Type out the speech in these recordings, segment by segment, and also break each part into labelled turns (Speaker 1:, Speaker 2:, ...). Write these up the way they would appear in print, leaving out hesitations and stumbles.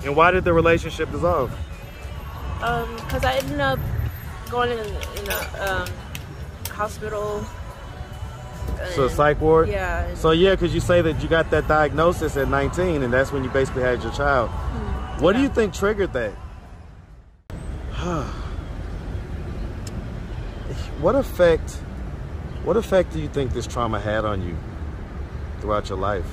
Speaker 1: And why did the relationship dissolve?
Speaker 2: Because I ended up going in a hospital.
Speaker 1: So psych ward?
Speaker 2: Yeah.
Speaker 1: So yeah, because you say that you got that diagnosis at 19 and that's when you basically had your child. What do you think triggered that? What effect do you think this trauma had on you throughout your life?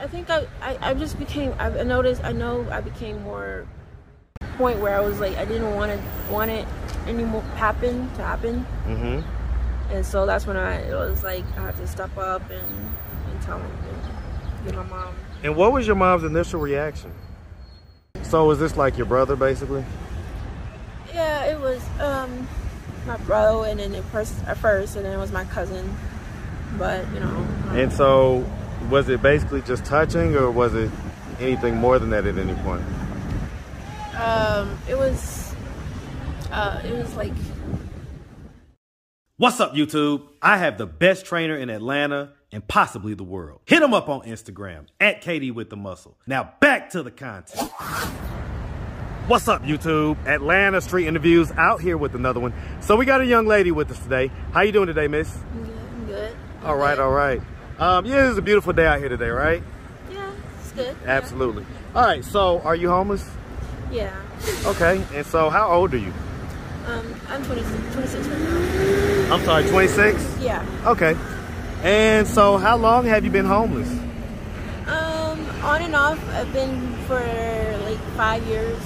Speaker 2: I think I just became, I became more point where I was like, I didn't want it anymore to happen. And so that's when it was like I had to step up and tell my mom.
Speaker 1: And what was your mom's initial reaction? So was this like your brother basically?
Speaker 2: Yeah, it was my brother, and then at first, and then it was my cousin. But you know.
Speaker 1: And so, was it basically just touching, or was it anything more than that at any point?
Speaker 2: It was like.
Speaker 1: What's up, YouTube? I have the best trainer in Atlanta and possibly the world. Hit him up on Instagram at @KDWithTheMuscle. Now back to the content. What's up, YouTube? Atlanta Street Interviews out here with another one. So we got a young lady with us today. How you doing today, miss?
Speaker 2: I'm good.
Speaker 1: All right, all right. Yeah, it's a beautiful day out here today, right?
Speaker 2: Yeah, it's good.
Speaker 1: Absolutely. Yeah. All right, so are you homeless?
Speaker 2: Yeah.
Speaker 1: Okay, and so how old are you?
Speaker 2: I'm 26 right now.
Speaker 1: I'm sorry, 26?
Speaker 2: Yeah.
Speaker 1: Okay. And so how long have you been homeless?
Speaker 2: On and off. I've been for like 5 years.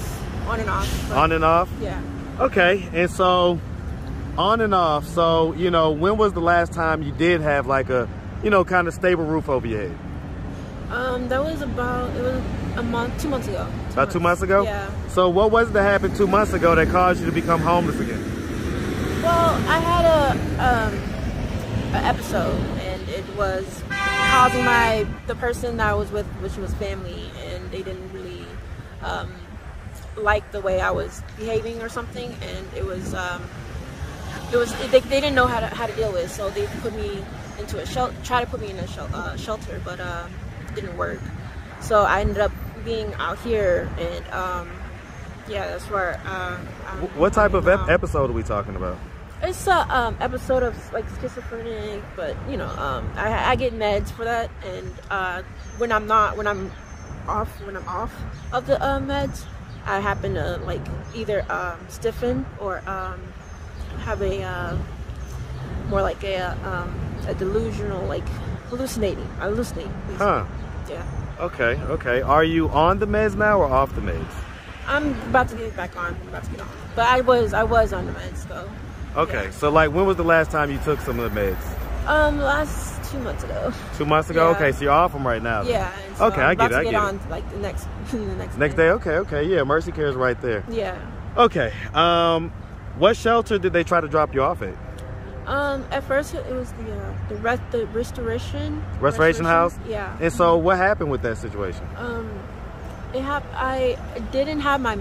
Speaker 2: On and off.
Speaker 1: On and off?
Speaker 2: Yeah.
Speaker 1: Okay, and so on and off. So, you know, when was the last time you did have like a, you know, kind of stable roof over your head?
Speaker 2: That was it was a month, 2 months ago.
Speaker 1: About 2 months ago?
Speaker 2: Yeah.
Speaker 1: So what was it that happened 2 months ago that caused you to become homeless again?
Speaker 2: Well, I had an episode, and it was causing the person that I was with, which was family, and they didn't really like the way I was behaving or something, and they didn't know how to deal with it, so they put me into a shelter, tried to put me in a shelter, but it didn't work. So I ended up being out here, and yeah, that's where.
Speaker 1: What type of episode are we talking about?
Speaker 2: It's a episode of like schizophrenic, but you know, I get meds for that, and when I'm off of the meds, I happen to like either stiffen or have a more like a delusional, like hallucinate.
Speaker 1: Huh.
Speaker 2: Yeah.
Speaker 1: Okay, okay. Are you on the meds now or off the meds?
Speaker 2: I'm about to get back on. I'm about to get on. But I was on the meds though.
Speaker 1: Okay,
Speaker 2: yeah.
Speaker 1: So like when was the last time you took some of the meds?
Speaker 2: Last 2 months ago. 2
Speaker 1: months ago?
Speaker 2: Yeah.
Speaker 1: Okay, so you're off them right now.
Speaker 2: Yeah. So
Speaker 1: okay, I get it.
Speaker 2: I get on like the next
Speaker 1: day. Okay, okay. Yeah, Mercy Care is right there.
Speaker 2: Yeah.
Speaker 1: Okay. What shelter did they try to drop you off at?
Speaker 2: At first it was the restoration
Speaker 1: house.
Speaker 2: Yeah.
Speaker 1: And so what happened with that situation?
Speaker 2: I didn't have my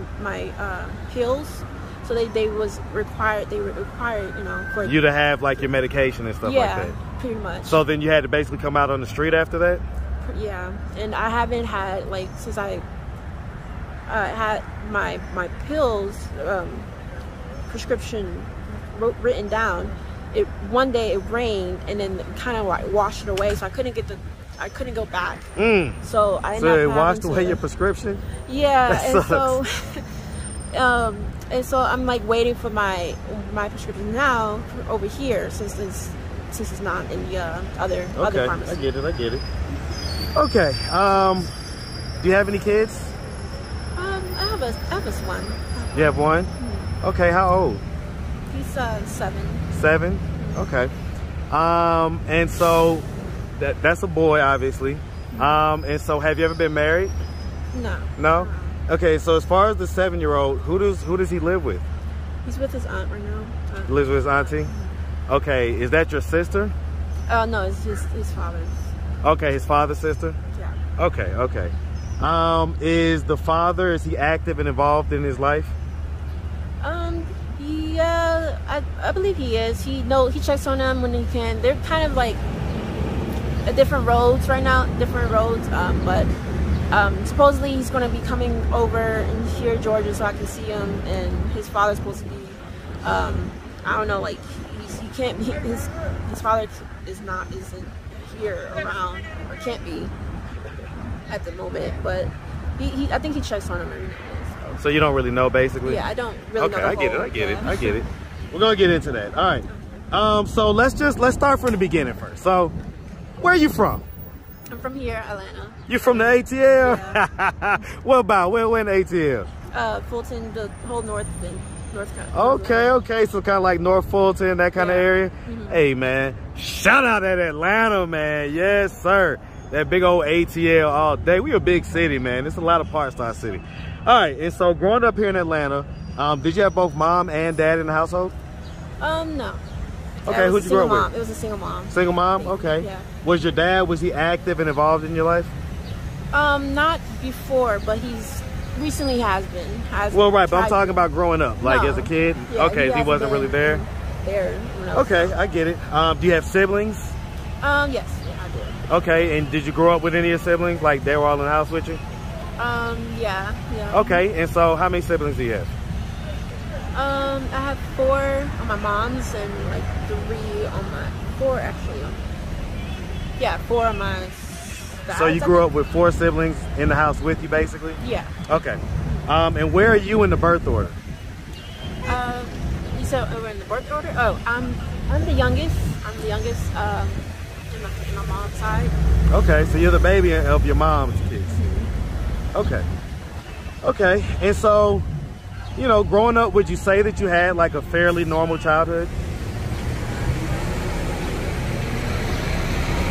Speaker 2: pills, so they were required, you know, for
Speaker 1: you to have like your medication and stuff like that.
Speaker 2: Yeah, pretty much.
Speaker 1: So then you had to basically come out on the street after that?
Speaker 2: Yeah, and I haven't had like since I had my pills prescription written down. One day it rained and then kind of like washed it away, so I couldn't go back. So I ended up
Speaker 1: it washed away your prescription?
Speaker 2: Yeah,
Speaker 1: that
Speaker 2: and
Speaker 1: sucks.
Speaker 2: and so I'm like waiting for my prescription now over here since it's not in the other pharmacy.
Speaker 1: I get it. Okay. Do you have any kids?
Speaker 2: I have a son.
Speaker 1: You have one? Okay, how old?
Speaker 2: He's 7.
Speaker 1: 7? Okay. And so that's a boy, obviously. And so have you ever been married?
Speaker 2: No.
Speaker 1: No? Okay, so as far as the 7-year-old, who does he live with?
Speaker 2: He's with his aunt right now.
Speaker 1: He lives with his auntie? Okay, is that your sister?
Speaker 2: No, it's his father's.
Speaker 1: Okay, his father's sister?
Speaker 2: Yeah.
Speaker 1: Okay. Is the father, is he active and involved in his life?
Speaker 2: Yeah, I believe he is. He checks on them when he can. They're kind of like different roads right now, but supposedly he's going to be coming over in here, Georgia, so I can see him. And his father's supposed to be, I don't know, like he can't be. His father isn't here around, or can't be at the moment. But I think he checks on him every now.
Speaker 1: So you don't really know, basically.
Speaker 2: Yeah, I don't really know.
Speaker 1: Okay, I get it. We're gonna get into that. All right. So let's start from the beginning first. So, where are you from?
Speaker 2: I'm from here, Atlanta.
Speaker 1: You from the ATL?
Speaker 2: Yeah.
Speaker 1: What about? Where in the ATL?
Speaker 2: Fulton, the whole North Carolina.
Speaker 1: Okay. So kind of like North Fulton, that kind of area.
Speaker 2: Mm-hmm.
Speaker 1: Hey, man. Shout out at Atlanta, man. Yes, sir. That big old ATL all day. We a big city, man. There's a lot of parts to our city. All right. And so growing up here in Atlanta, did you have both mom and dad in the household?
Speaker 2: No.
Speaker 1: Okay, who'd you grow up with?
Speaker 2: It was a single mom.
Speaker 1: Single mom? Okay.
Speaker 2: Yeah.
Speaker 1: Was your dad, was he active and involved in your life?
Speaker 2: Not before, but he's recently has been.
Speaker 1: Well, right, but I'm talking about growing up, like as a kid?
Speaker 2: Yeah,
Speaker 1: okay, he wasn't really there? Okay, I get it. Do you have siblings?
Speaker 2: Yes, yeah, I do.
Speaker 1: Okay, and did you grow up with any of your siblings? Like they were all in the house with you?
Speaker 2: Yeah.
Speaker 1: Okay, and so how many siblings do you have?
Speaker 2: I have 4 on my mom's and like 3 on my 4 actually. 4 on my dad's.
Speaker 1: So you grew up with 4 siblings in the house with you, basically?
Speaker 2: Yeah.
Speaker 1: Okay. And where are you in the birth order?
Speaker 2: You said we're in the birth order? Oh, I'm the youngest. I'm the youngest in my mom's side.
Speaker 1: Okay, so you're the baby of your mom's kids.
Speaker 2: Mm-hmm.
Speaker 1: Okay, and so, you know, growing up, would you say that you had like a fairly normal childhood?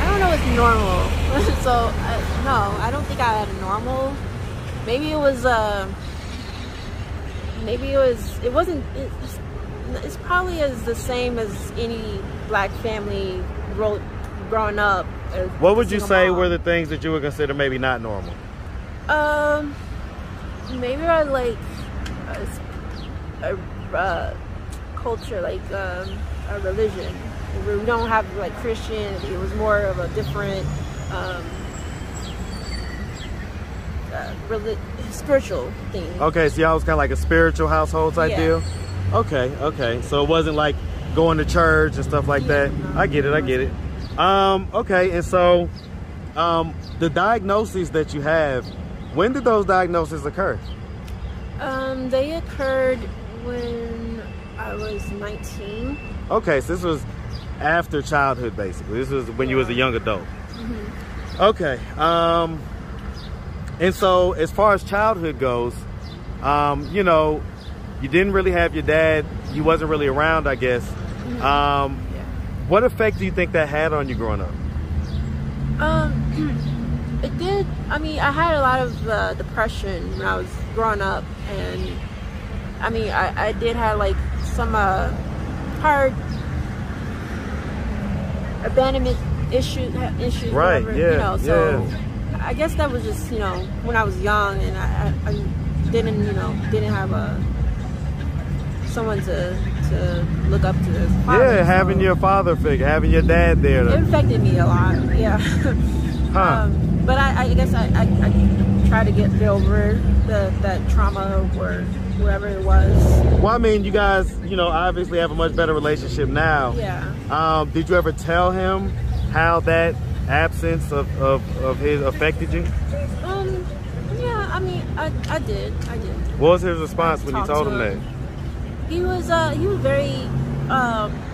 Speaker 2: I don't know what's normal. So, no, I don't think I had a normal. Maybe it was, it's probably as the same as any black family growing up.
Speaker 1: What would you say were the things that you would consider maybe not normal?
Speaker 2: Maybe I like a culture, like a religion. We don't have like Christian. It was more of a different spiritual thing. Okay, so
Speaker 1: y'all was kind of like a spiritual household type deal? Okay. So it wasn't like going to church and stuff like that? No, I get it. Okay, and so the diagnoses that you have, when did those diagnoses occur?
Speaker 2: They occurred when I was 19.
Speaker 1: Okay, so this was after childhood, basically. This was when you was a young adult.
Speaker 2: Mm-hmm.
Speaker 1: Okay. And so as far as childhood goes, you know, you didn't really have your dad. He wasn't really around, I guess. Mm-hmm. What effect do you think that had on you growing up?
Speaker 2: It did. I mean, I had a lot of depression when I was growing up, and I mean, I did have like some hard abandonment issues.
Speaker 1: Right.
Speaker 2: Whatever,
Speaker 1: yeah.
Speaker 2: You know, so
Speaker 1: yeah.
Speaker 2: I guess that was just, you know, when I was young, and I didn't have someone to look up to as a father.
Speaker 1: Yeah, having your father figure, having your dad there.
Speaker 2: It affected me a lot. Yeah.
Speaker 1: Huh.
Speaker 2: But I guess I try to get over that trauma or whatever it was.
Speaker 1: Well, I mean, you guys, you know, obviously have a much better relationship now.
Speaker 2: Yeah.
Speaker 1: Did you ever tell him how that absence of his affected you?
Speaker 2: Yeah, I mean, I did.
Speaker 1: What was his response when you told him that?
Speaker 2: He was very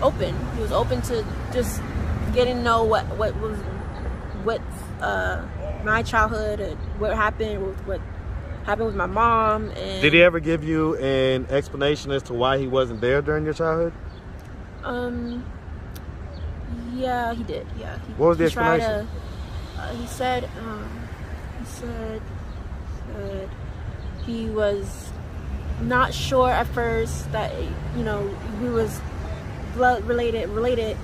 Speaker 2: open. He was open to just getting to know what my childhood and what happened with my mom. And
Speaker 1: did he ever give you an explanation as to why he wasn't there during your childhood?
Speaker 2: Yeah, he did. Yeah.
Speaker 1: What was the explanation?
Speaker 2: He said he was not sure at first that, you know, he was blood related,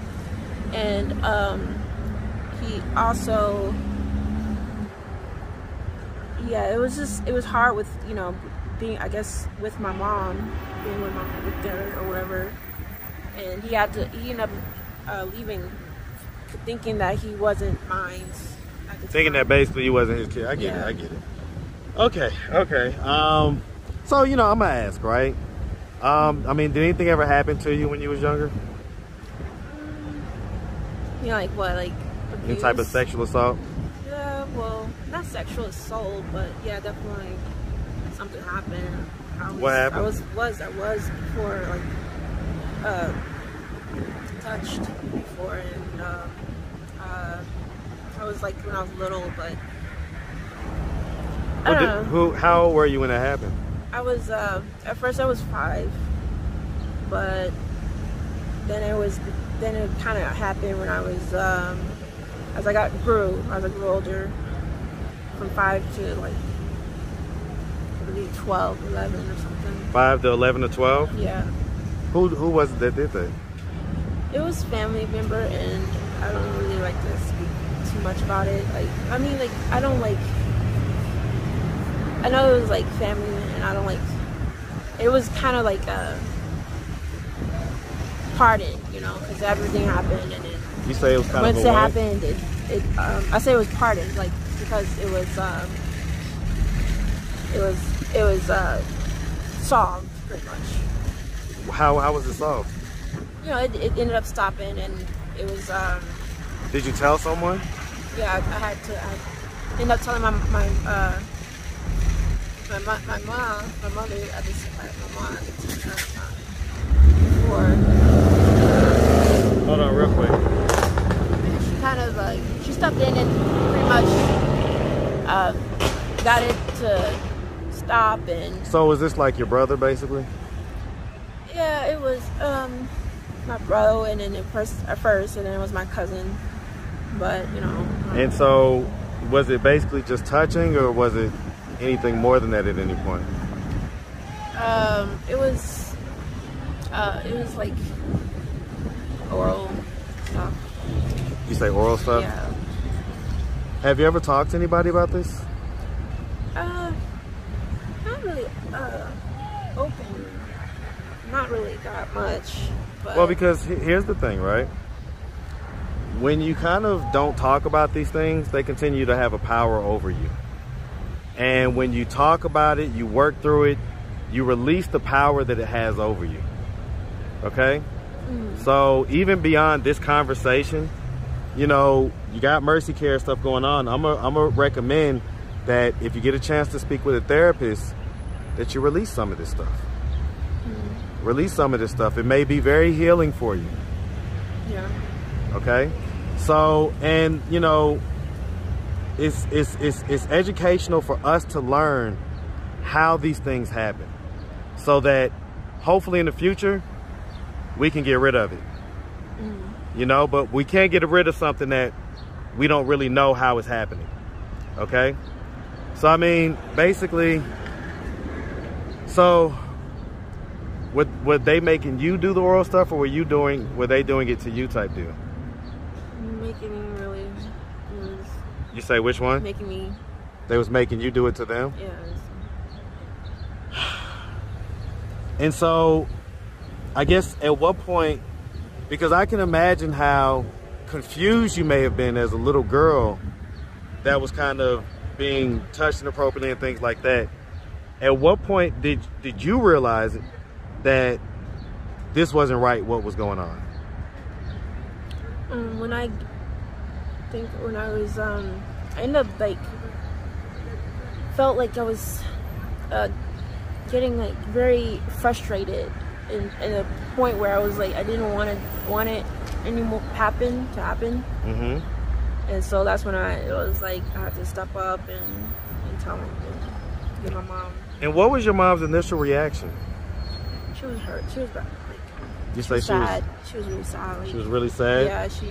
Speaker 2: and he also, yeah, it was hard with, you know, being, I guess, with my mom, being with her or whatever, and he ended up leaving thinking that he wasn't mine at the
Speaker 1: Thinking
Speaker 2: time.
Speaker 1: that basically he wasn't his kid. I get it. I get it. Okay. Okay. So you know, I'm gonna ask, right? I mean, did anything ever happen to you when you was younger?
Speaker 2: You know, like what, like abuse?
Speaker 1: Any type of sexual assault?
Speaker 2: Yeah, well, not sexual assault, but yeah, definitely something happened.
Speaker 1: What happened?
Speaker 2: I was before, like, touched before, and I was like when I was little, but I don't know.
Speaker 1: How old were you when that happened?
Speaker 2: I was at first I was 5, but then it kind of happened when I was as I grew older, from 5 to like maybe 12, 11 or something.
Speaker 1: 5 to 11 to 12?
Speaker 2: Yeah.
Speaker 1: Who was it that did that?
Speaker 2: It was family member, and I don't really like to speak too much about it. Like, I mean, like, I don't like. I know it was like family, and I don't like. It was kind of like a pardon, you know, because everything happened, and it.
Speaker 1: You say it was kind
Speaker 2: once
Speaker 1: of a
Speaker 2: it
Speaker 1: what?
Speaker 2: happened, I say it was pardoned, like, because it was solved pretty much.
Speaker 1: How was it solved?
Speaker 2: You know, it ended up stopping, and it was.
Speaker 1: Did you tell someone?
Speaker 2: Yeah, I ended up telling my mother at this my mom before.
Speaker 1: Hold on, real quick.
Speaker 2: She kind of she stepped in and pretty much got it to stop. And
Speaker 1: So was this like your brother, basically?
Speaker 2: yeah, it was my bro, and then at first, and then it was my cousin. But you know.
Speaker 1: And so, was it basically just touching, or was it anything more than that at any point?
Speaker 2: It was like oral stuff.
Speaker 1: You say oral stuff?
Speaker 2: Yeah.
Speaker 1: Have you ever talked to anybody about this?
Speaker 2: Not really open. Not really that much. But
Speaker 1: Well, because here's the thing, right? When you kind of don't talk about these things, they continue to have a power over you. And when you talk about it, you work through it, you release the power that it has over you. Okay? So even beyond this conversation, you know, you got mercy care stuff going on. I'm gonna recommend that if you get a chance to speak with a therapist, that you release some of this stuff. Release some of this stuff. It may be very healing for you.
Speaker 2: Yeah.
Speaker 1: Okay? So, and you know, it's educational for us to learn how these things happen, so that hopefully in the future we can get rid of it. You know, but we can't get rid of something that we don't really know how it's happening. Okay? So I mean, basically, so were they making you do the oral stuff, or were they doing it to you type deal?
Speaker 2: Making me really.
Speaker 1: You say which one?
Speaker 2: Making me.
Speaker 1: They was making you do it to them?
Speaker 2: Yeah.
Speaker 1: And so, I guess at what point, because I can imagine how confused you may have been as a little girl that was kind of being touched inappropriately and things like that. At what point did you realize that this wasn't right, what was going on?
Speaker 2: When I was, I ended up like, felt like I was getting like very frustrated, in a point where I was like, I didn't want it anymore to happen. And so that's when it was like I had to step up and tell him, and get my mom.
Speaker 1: And what was your mom's initial reaction?
Speaker 2: She was hurt. She was like,
Speaker 1: You say she
Speaker 2: sad. She was really sad. Like,
Speaker 1: she was really sad?
Speaker 2: Yeah, she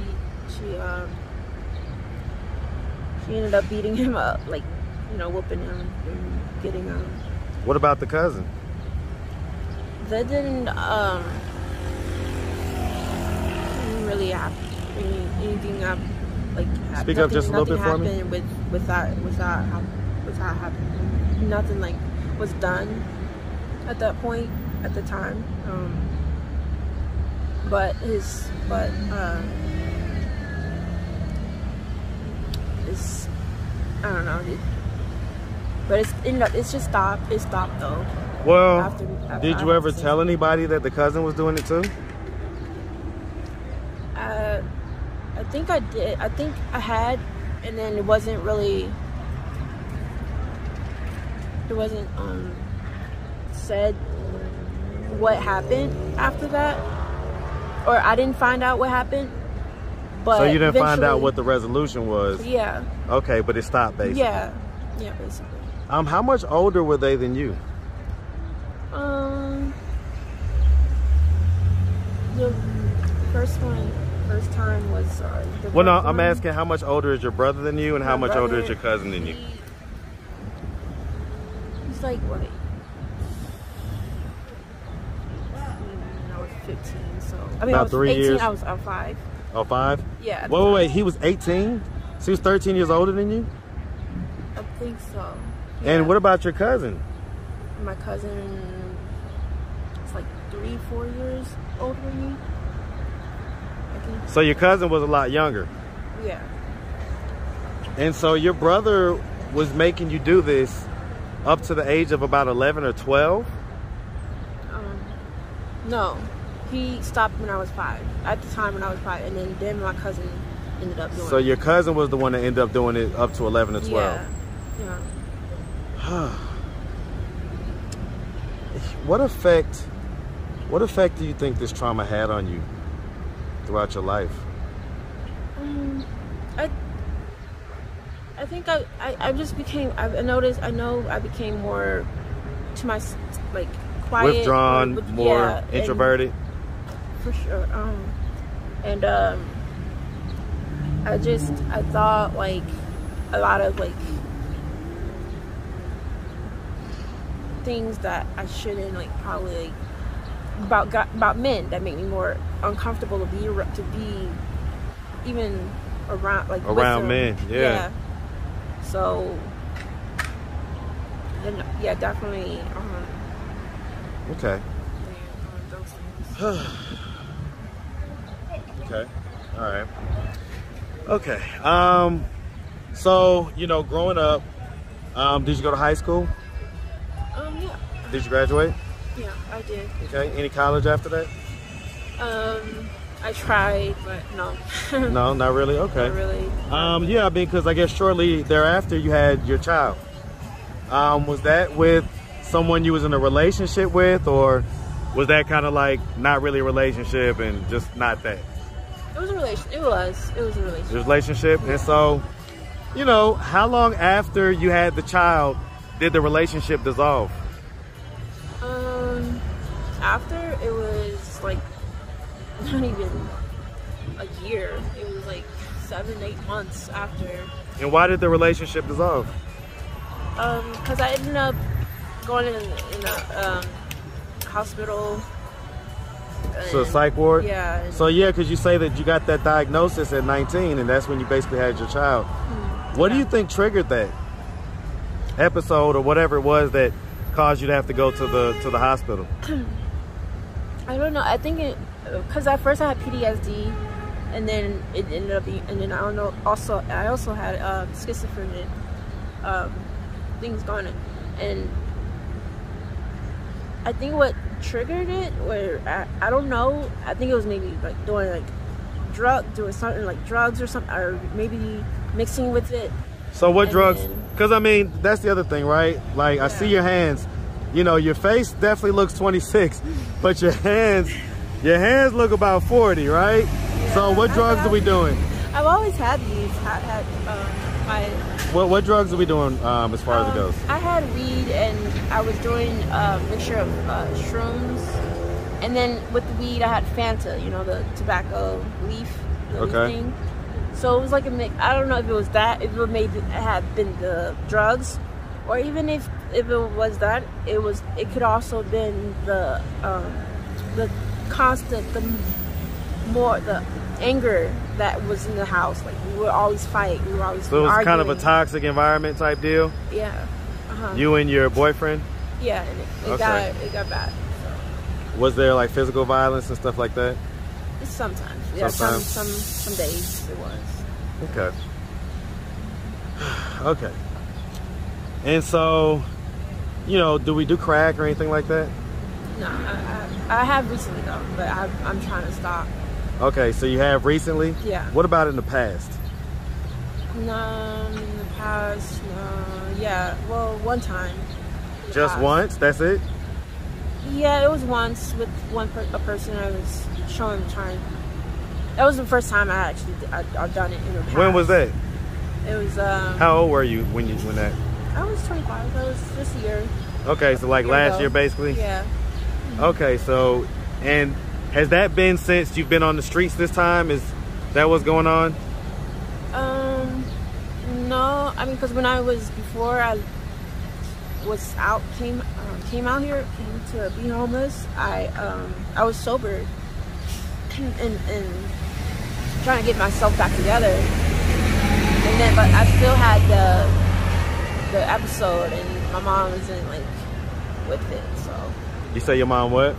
Speaker 2: ended up beating him up, like, you know, whooping him and getting him.
Speaker 1: What about the cousin?
Speaker 2: That didn't really happen. Anything like
Speaker 1: Speak up just a little bit for me.
Speaker 2: With that happening. Nothing like was done at that point, at the time. it's, I don't know. But it's just stopped. It stopped though.
Speaker 1: Well,
Speaker 2: after
Speaker 1: did you ever tell anybody that the cousin was doing it too?
Speaker 2: I think I did. I think I had, and then it wasn't said what happened after that, or I didn't find out what happened. But
Speaker 1: so you didn't find out what the resolution was?
Speaker 2: Yeah.
Speaker 1: Okay, but it stopped basically.
Speaker 2: Yeah, basically.
Speaker 1: How much older were they than you?
Speaker 2: The first time was
Speaker 1: well, no, I'm asking how much older is your brother than you, and how much older is your cousin than you?
Speaker 2: He's like what? I was 15, so I mean,
Speaker 1: about
Speaker 2: I was
Speaker 1: 3
Speaker 2: 18,
Speaker 1: years.
Speaker 2: I was 5.
Speaker 1: Oh, 5?
Speaker 2: Yeah.
Speaker 1: Wait, he was 18? So he was 13 years older than you?
Speaker 2: I think so. Yeah.
Speaker 1: And what about your cousin?
Speaker 2: My cousin is like 3-4 years older than me.
Speaker 1: So your cousin was a lot younger.
Speaker 2: Yeah.
Speaker 1: And so your brother was making you do this up to the age of about 11 or 12?
Speaker 2: No. He stopped when I was 5. At the time when I was 5, and then my cousin ended up doing it.
Speaker 1: So your cousin was the one that ended up doing it up to 11 or 12?
Speaker 2: Yeah.
Speaker 1: What effect do you think this trauma had on you throughout your life?
Speaker 2: I think I just became, I became more to my, like, quiet.
Speaker 1: Withdrawn, more introverted?
Speaker 2: For sure. And I thought, like, a lot of, like, things that I shouldn't, like, probably, like, about men that make me more uncomfortable to be even around, like,
Speaker 1: around men. Yeah.
Speaker 2: So then, yeah, definitely.
Speaker 1: Okay.
Speaker 2: Those things.
Speaker 1: Okay. All right. Okay. So, you know, growing up, did you go to high school?
Speaker 2: Yeah.
Speaker 1: Did you graduate?
Speaker 2: Yeah, I did.
Speaker 1: Okay. Any college after that?
Speaker 2: I tried, but no.
Speaker 1: No, not really. Okay.
Speaker 2: Not really.
Speaker 1: Yeah, I mean, because I guess shortly thereafter you had your child. Was that with someone you was in a relationship with, or was that kind of like not really a relationship and just not that?
Speaker 2: It was a relationship. It was a relationship.
Speaker 1: It was a relationship. And so, you know, how long after you had the child did the relationship dissolve?
Speaker 2: After, it was like not even a year. It was like 7-8 months after.
Speaker 1: And why did the relationship dissolve?
Speaker 2: Because I ended up going in a hospital.
Speaker 1: So psych ward?
Speaker 2: Yeah.
Speaker 1: So yeah, because you say that you got that diagnosis at 19, and that's when you basically had your child. What do you think triggered that episode, or whatever it was that caused you to have to go to the hospital?
Speaker 2: I don't know. I think because at first I had PTSD, and then it ended up being, and then I don't know. I also had schizophrenic things going on, and I think what triggered it, where I don't know. I think it was maybe like doing something like drugs or something, or maybe mixing with it.
Speaker 1: So what drugs? Because I mean, that's the other thing, right? Like, I see your hands. You know, your face definitely looks 26, but your hands look about 40, right? Yeah, so what drugs are we doing?
Speaker 2: I've always had these.
Speaker 1: What drugs are we doing as far as it goes?
Speaker 2: I had weed, and I was doing a mixture of shrooms, and then with the weed I had Fanta, you know, the tobacco leaf thing. So it was like a mix. I don't know if it was that, if it had been the drugs, or even if it was that, it could also have been the constant, the anger that was in the house. Like, we would always fight, we were always
Speaker 1: So it was
Speaker 2: arguing.
Speaker 1: kind of a toxic environment type deal?
Speaker 2: Yeah.
Speaker 1: You and your boyfriend?
Speaker 2: Yeah, and it got bad. So.
Speaker 1: Was there like physical violence and stuff like that?
Speaker 2: Sometimes. Yeah,
Speaker 1: Sometimes.
Speaker 2: some days it was.
Speaker 1: Okay. Okay. And so, you know, do we do crack or anything like that?
Speaker 2: No, I have recently though, but I'm trying to stop.
Speaker 1: Okay, so you have recently?
Speaker 2: Yeah.
Speaker 1: What about in the past?
Speaker 2: No, in the past, no. Yeah, well, one time.
Speaker 1: Just once? That's it?
Speaker 2: Yeah, it was once with a person I was trying. That was the first time I've done it in the past.
Speaker 1: When was that?
Speaker 2: It was.
Speaker 1: How old were you when that?
Speaker 2: I was 25. That was just a year.
Speaker 1: Okay, so like last year, basically.
Speaker 2: Yeah.
Speaker 1: Okay, so and has that been since you've been on the streets this time? Is that what's going on?
Speaker 2: No. I mean, because when I was before I was out, came out here, came to be homeless. I was sober and trying to get myself back together. And then, but I still had the episode, and my mom wasn't like with it. So
Speaker 1: you say your mom what?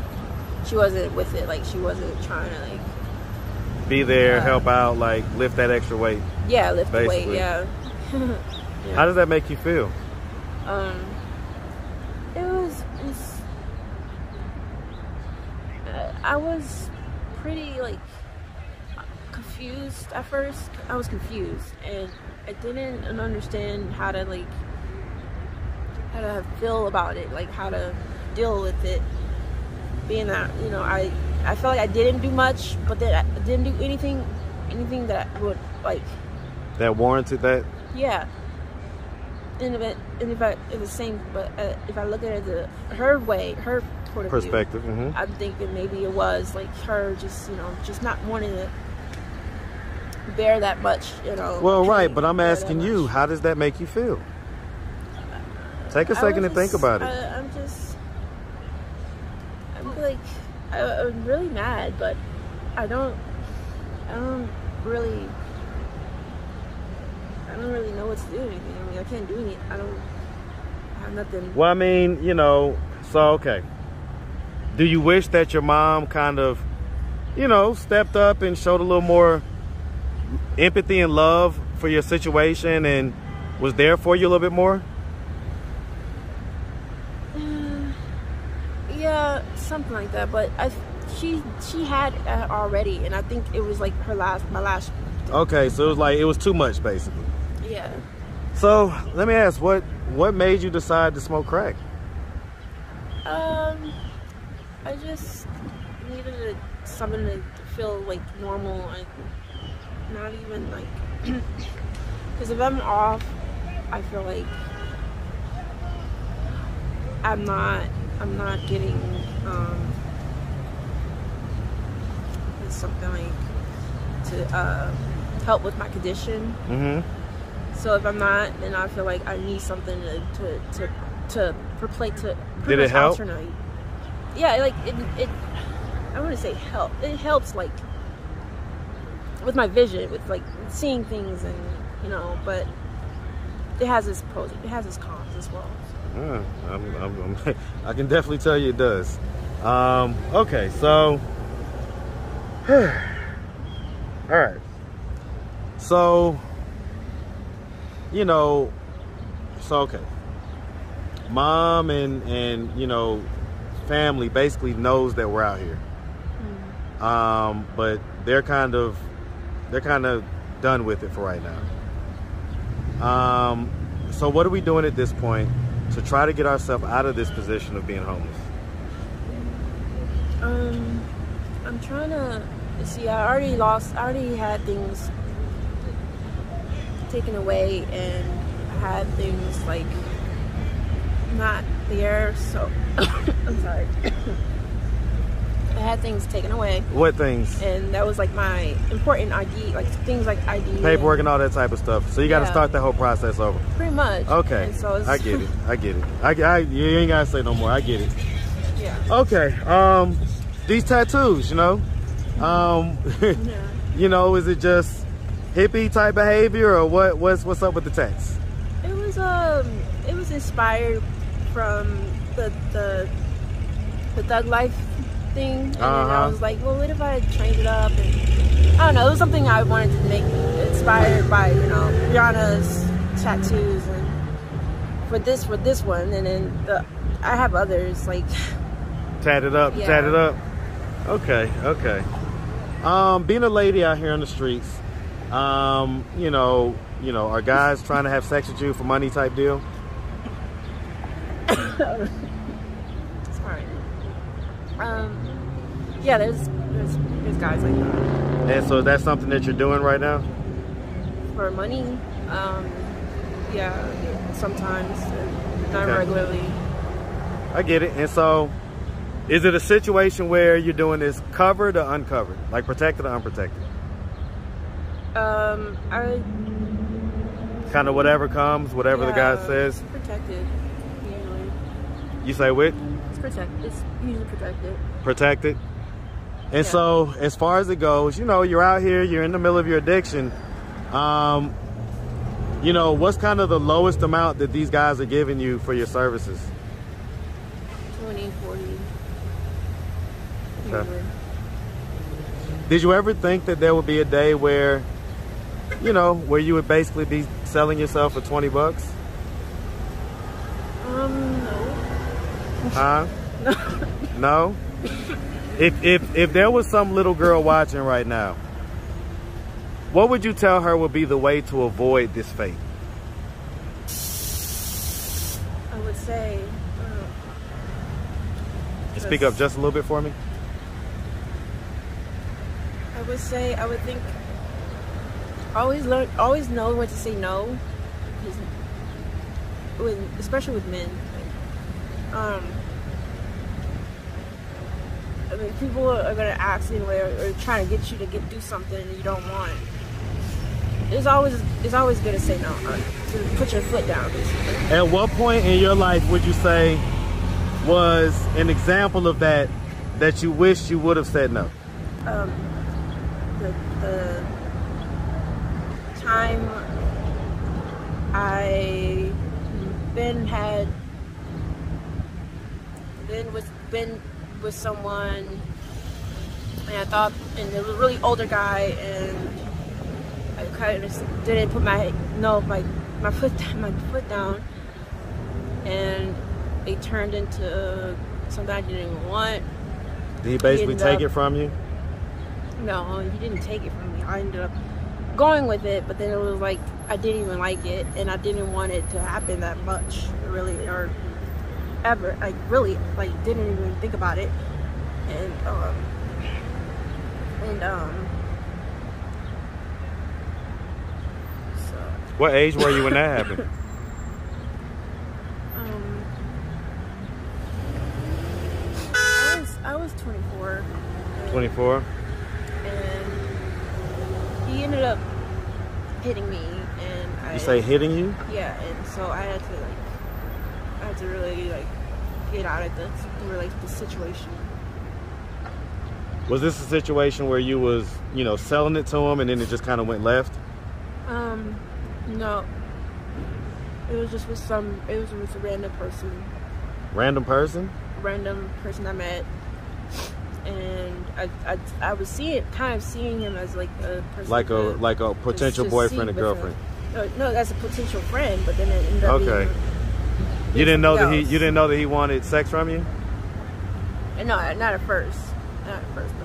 Speaker 2: She wasn't with it. Like she wasn't trying to like
Speaker 1: be there, help out, like lift that extra weight.
Speaker 2: Yeah, lift
Speaker 1: basically.
Speaker 2: the weight. Yeah. Yeah.
Speaker 1: How does that make you feel?
Speaker 2: I was pretty like confused at first. I was confused, and I didn't understand how to feel about it, like how to deal with it. Being that, you know, I felt like I didn't do much, but that I didn't do anything that would like
Speaker 1: that warranted that.
Speaker 2: Yeah. And if the same, but if I look at it her point of
Speaker 1: perspective,
Speaker 2: view, I'm thinking maybe it was like her just, you know, just not wanting to bear that much, you know.
Speaker 1: Well, right, but I'm asking you, how does that make you feel? Take a second and think about it.
Speaker 2: I'm really mad, but I don't really know what to do. Anything. I mean, I can't do anything. I have nothing.
Speaker 1: Well, I mean, you know, so okay. Do you wish that your mom kind of, you know, stepped up and showed a little more empathy and love for your situation and was there for you a little bit more?
Speaker 2: Yeah, something like that. But she had already, and I think it was like my last.
Speaker 1: Okay, so it was too much, basically.
Speaker 2: Yeah.
Speaker 1: So let me ask, what made you decide to smoke crack?
Speaker 2: I just needed something to feel like normal and not even like, because if I'm off, I feel like I'm not getting something like to help with my condition. So if I'm not, then I feel like I need something to replace to.
Speaker 1: Did it help?
Speaker 2: Alternate. Yeah, like it. I wouldn't say help. It helps like with my vision, with like seeing things, and you know. But it has its pros. It has its cons as well.
Speaker 1: I can definitely tell you it does. Okay, so all right. So, you know, okay. Mom and you know, family basically knows that we're out here. But they're kind of done with it for right now. So what are we doing at this point to try to get ourselves out of this position of being homeless?
Speaker 2: I'm trying to see. I already had things taken away, and I had things like not there. So I'm sorry. I had things taken away.
Speaker 1: What things?
Speaker 2: And that was like my important ID, like things like ID,
Speaker 1: paperwork, and all that type of stuff. So you got to start the whole process over.
Speaker 2: Pretty much.
Speaker 1: Okay.
Speaker 2: And so
Speaker 1: I get it. I get it. You ain't gotta say no more. I get it.
Speaker 2: Yeah.
Speaker 1: Okay. These tattoos, you know.
Speaker 2: Yeah.
Speaker 1: You know, is it just hippie type behavior, or what's up with the tats?
Speaker 2: It was inspired from the thug life thing, and then I was like, well, what if I changed it up? And I don't know, it was something I wanted to make inspired by, you know, Rihanna's tattoos, and for this one, and then I have others like
Speaker 1: tatted up.
Speaker 2: Yeah.
Speaker 1: Tatted up. Okay, okay. Being a lady out here on the streets, you know, are guys trying to have sex with you for money type deal?
Speaker 2: Sorry. Yeah, there's guys like that.
Speaker 1: And so that's something that you're doing right now?
Speaker 2: For money, yeah, sometimes, not
Speaker 1: Okay.
Speaker 2: regularly.
Speaker 1: I get it. And so, is it a situation where you're doing this covered or uncovered? Like protected or unprotected?
Speaker 2: I
Speaker 1: Kind of whatever comes, whatever the guy says?
Speaker 2: protected, usually.
Speaker 1: You say what?
Speaker 2: It's protected. It's usually protected.
Speaker 1: Protected? And
Speaker 2: Yeah.
Speaker 1: so, as far as it goes, you know, you're out here, you're in the middle of your addiction. You know, what's kind of the lowest amount that these guys are giving you for your services?
Speaker 2: 20, 40.
Speaker 1: Okay.
Speaker 2: Usually.
Speaker 1: Did you ever think that there would be a day where, you know, where you would basically be selling yourself for 20 bucks?
Speaker 2: No.
Speaker 1: Huh? No? If there was some little girl watching right now, what would you tell her would be the way to avoid this fate?
Speaker 2: I would say.
Speaker 1: Speak up just a little bit for me.
Speaker 2: I would think. Always know when to say no. Especially with men. I mean, people are gonna ask you or trying to get you to do something you don't want. It's always good to say no, to put your foot down, basically.
Speaker 1: At what point in your life would you say was an example of that you wish you would have said no?
Speaker 2: The time I been with someone, and I thought, and it was a really older guy, and I kind of didn't put my foot down, and it turned into something I didn't even want.
Speaker 1: Did he basically take it from you?
Speaker 2: No, he didn't take it from me. I ended up going with it, but then it was like I didn't even like it, and I didn't want it to happen that much, really, or ever. I really didn't even think about it, and so.
Speaker 1: What age were you when that happened?
Speaker 2: I was 24.
Speaker 1: 24.
Speaker 2: And he ended up hitting me, and
Speaker 1: You say hitting you?
Speaker 2: Yeah, and so I had to really get out of the situation.
Speaker 1: Was this a situation where you was, you know, selling it to him and then it just kind of went left?
Speaker 2: No. It was just with a random person.
Speaker 1: Random person?
Speaker 2: Random person I met, and I was kind of seeing him as like a person,
Speaker 1: like a potential boyfriend or girlfriend.
Speaker 2: No, that's a potential friend, but then it ended up
Speaker 1: okay.
Speaker 2: being
Speaker 1: You didn't know that
Speaker 2: else.
Speaker 1: you didn't know that he wanted sex from you?
Speaker 2: No, not at first, but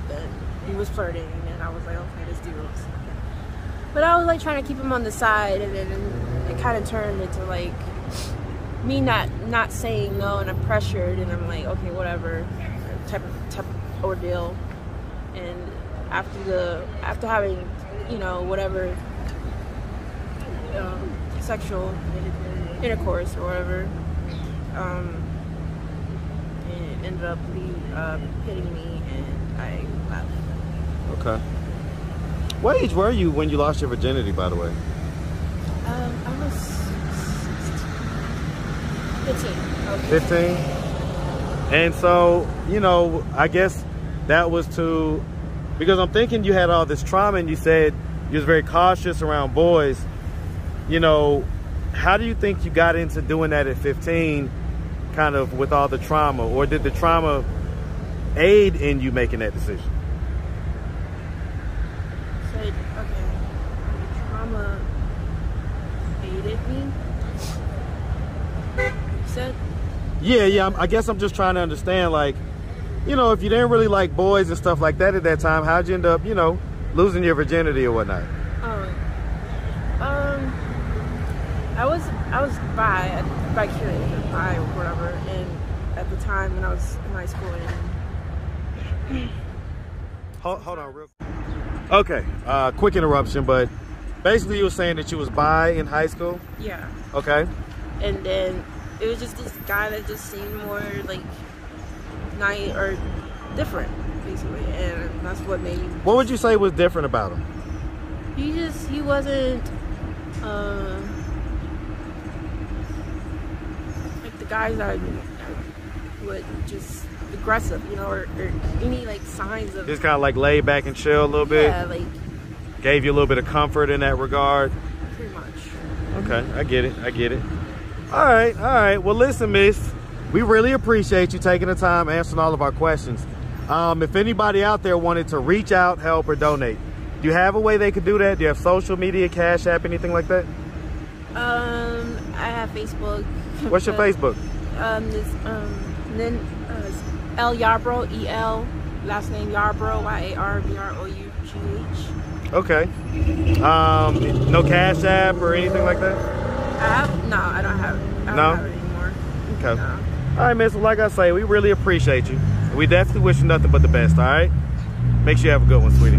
Speaker 2: then he was flirting, and I was like, okay, let's do this. But I was like trying to keep him on the side, and then it kind of turned into like me not saying no, and I'm pressured, and I'm like, okay, whatever, type of ordeal. And after having, you know, whatever sexual intercourse or whatever, it ended up hitting me, and I left.
Speaker 1: Okay. What age were you when you lost your virginity, by the way?
Speaker 2: I was 15.
Speaker 1: 15? And so, you know, I guess that was because I'm thinking you had all this trauma, and you said you was very cautious around boys. You know, how do you think you got into doing that at 15, kind of with all the trauma? Or did the trauma aid in you making that decision?
Speaker 2: So, okay, trauma aided me. said?
Speaker 1: Yeah, I guess I'm just trying to understand, like, you know, if you didn't really like boys and stuff like that at that time, how'd you end up, you know, losing your virginity or whatnot?
Speaker 2: I was bi-curious, bi or whatever, and at the time when I was in high school. And
Speaker 1: hold on real quick. Okay, quick interruption, but basically you were saying that you was bi in high school?
Speaker 2: Yeah.
Speaker 1: Okay.
Speaker 2: And then it was just this guy that just seemed more like nice or different, basically, and that's what made me.
Speaker 1: What would you say was different about him?
Speaker 2: He wasn't like the guys that would just aggressive, you know, or any like signs of.
Speaker 1: Just kind of like laid back and chill a little bit.
Speaker 2: Yeah, like.
Speaker 1: Gave you a little bit of comfort in that regard.
Speaker 2: Pretty much.
Speaker 1: Okay, I get it. All right. Well, listen, miss, we really appreciate you taking the time answering all of our questions. If anybody out there wanted to reach out, help, or donate, do you have a way they could do that? Do you have social media, Cash App, anything like that?
Speaker 2: I have Facebook.
Speaker 1: What's your Facebook?
Speaker 2: It's L Yarbrough, E-L, last name Yarbrough, Y-A-R-B-R-O-U-G-H.
Speaker 1: Okay. No Cash App or anything like that?
Speaker 2: No, I don't have it. I don't have it anymore.
Speaker 1: Okay.
Speaker 2: No.
Speaker 1: All right, miss. Well, like I say, we really appreciate you. We definitely wish you nothing but the best, all right? Make sure you have a good one, sweetie.